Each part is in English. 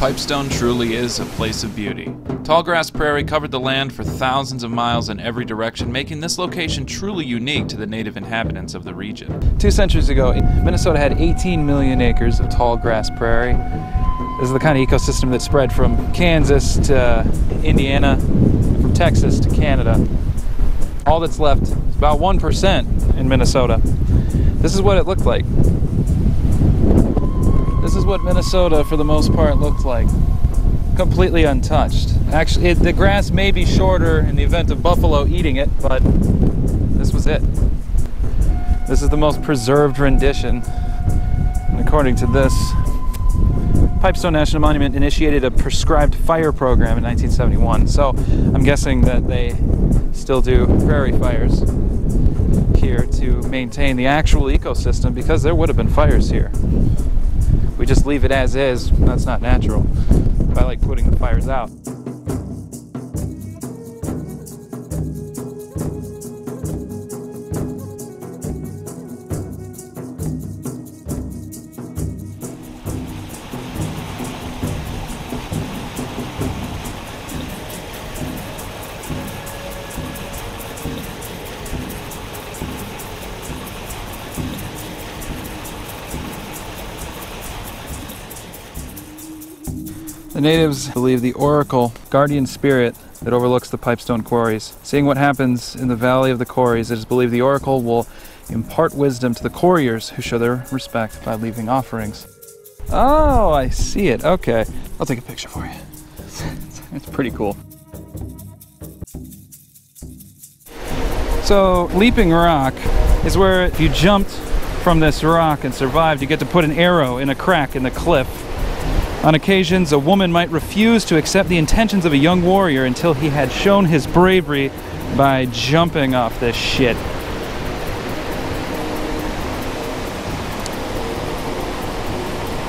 Pipestone truly is a place of beauty. Tallgrass prairie covered the land for thousands of miles in every direction, making this location truly unique to the native inhabitants of the region. 2 centuries ago, Minnesota had 18 million acres of tallgrass prairie. This is the kind of ecosystem that spread from Kansas to Indiana, from Texas to Canada. All that's left is about 1% in Minnesota. This is what it looked like. This is what Minnesota, for the most part, looked like. Completely untouched. Actually, the grass may be shorter in the event of buffalo eating it, but this was it. This is the most preserved rendition. And according to this, Pipestone National Monument initiated a prescribed fire program in 1971, so I'm guessing that they still do prairie fires here to maintain the actual ecosystem, because there would have been fires here. We just leave it as is. That's not natural. I like putting the fires out. The natives believe the oracle, guardian spirit that overlooks the Pipestone quarries. Seeing what happens in the valley of the quarries, it is believed the oracle will impart wisdom to the quarriers who show their respect by leaving offerings. Oh, I see it. Okay. I'll take a picture for you. It's pretty cool. So, Leaping Rock is where if you jumped from this rock and survived, you get to put an arrow in a crack in the cliff. On occasions, a woman might refuse to accept the intentions of a young warrior until he had shown his bravery by jumping off this shit.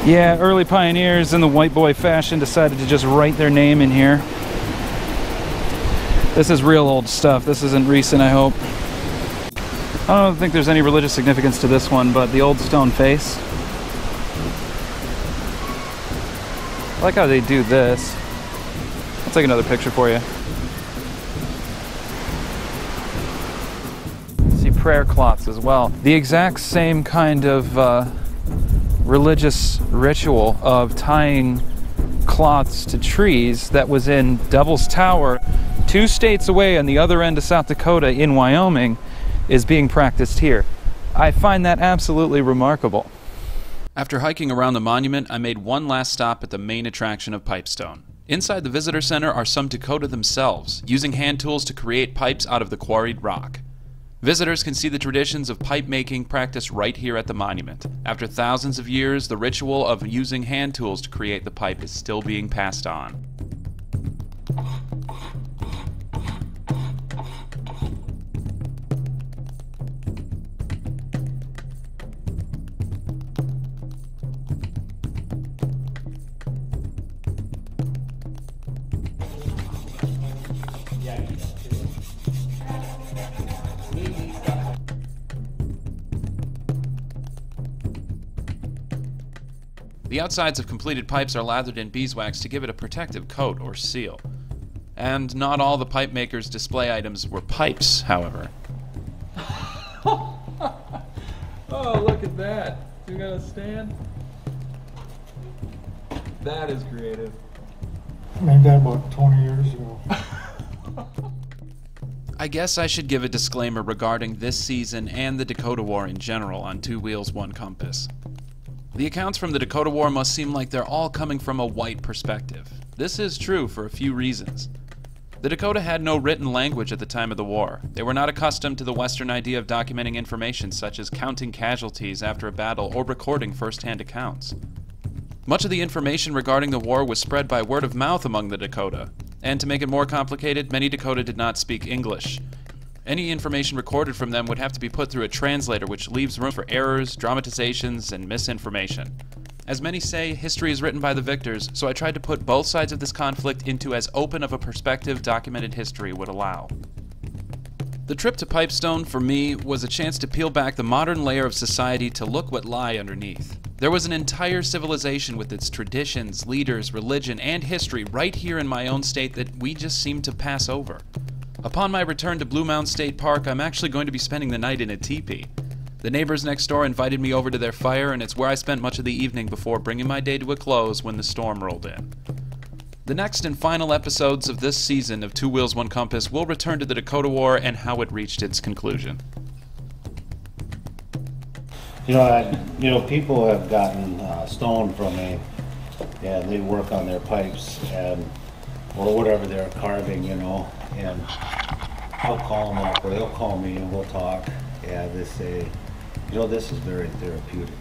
Yeah, early pioneers in the white boy fashion decided to just write their name in here. This is real old stuff. This isn't recent, I hope. I don't think there's any religious significance to this one, but the old stone face. I like how they do this. I'll take another picture for you. See prayer cloths as well. The exact same kind of religious ritual of tying cloths to trees that was in Devil's Tower, 2 states away on the other end of South Dakota in Wyoming, is being practiced here. I find that absolutely remarkable. After hiking around the monument, I made one last stop at the main attraction of Pipestone. Inside the visitor center are some Dakota themselves, using hand tools to create pipes out of the quarried rock. Visitors can see the traditions of pipe making practiced right here at the monument. After thousands of years, the ritual of using hand tools to create the pipe is still being passed on. The outsides of completed pipes are lathered in beeswax to give it a protective coat or seal. And not all the pipe makers' display items were pipes, however. Oh, look at that. You got a stand? That is creative. I made that about 20 years ago. I guess I should give a disclaimer regarding this season and the Dakota War in general on Two Wheels, One Compass. The accounts from the Dakota War must seem like they're all coming from a white perspective. This is true for a few reasons. The Dakota had no written language at the time of the war. They were not accustomed to the Western idea of documenting information such as counting casualties after a battle or recording first-hand accounts. Much of the information regarding the war was spread by word of mouth among the Dakota, and to make it more complicated, many Dakota did not speak English. Any information recorded from them would have to be put through a translator, which leaves room for errors, dramatizations, and misinformation. As many say, history is written by the victors, so I tried to put both sides of this conflict into as open of a perspective documented history would allow. The trip to Pipestone, for me, was a chance to peel back the modern layer of society to look what lie underneath. There was an entire civilization with its traditions, leaders, religion, and history right here in my own state that we just seem to pass over. Upon my return to Blue Mountain State Park, I'm actually going to be spending the night in a teepee. The neighbors next door invited me over to their fire, and it's where I spent much of the evening before bringing my day to a close when the storm rolled in. The next and final episodes of this season of Two Wheels, One Compass will return to the Dakota War and how it reached its conclusion. People have gotten stone from me, and they work on their pipes or whatever they're carving, and I'll call them up or they'll call me and we'll talk. Yeah, they say, this is very therapeutic.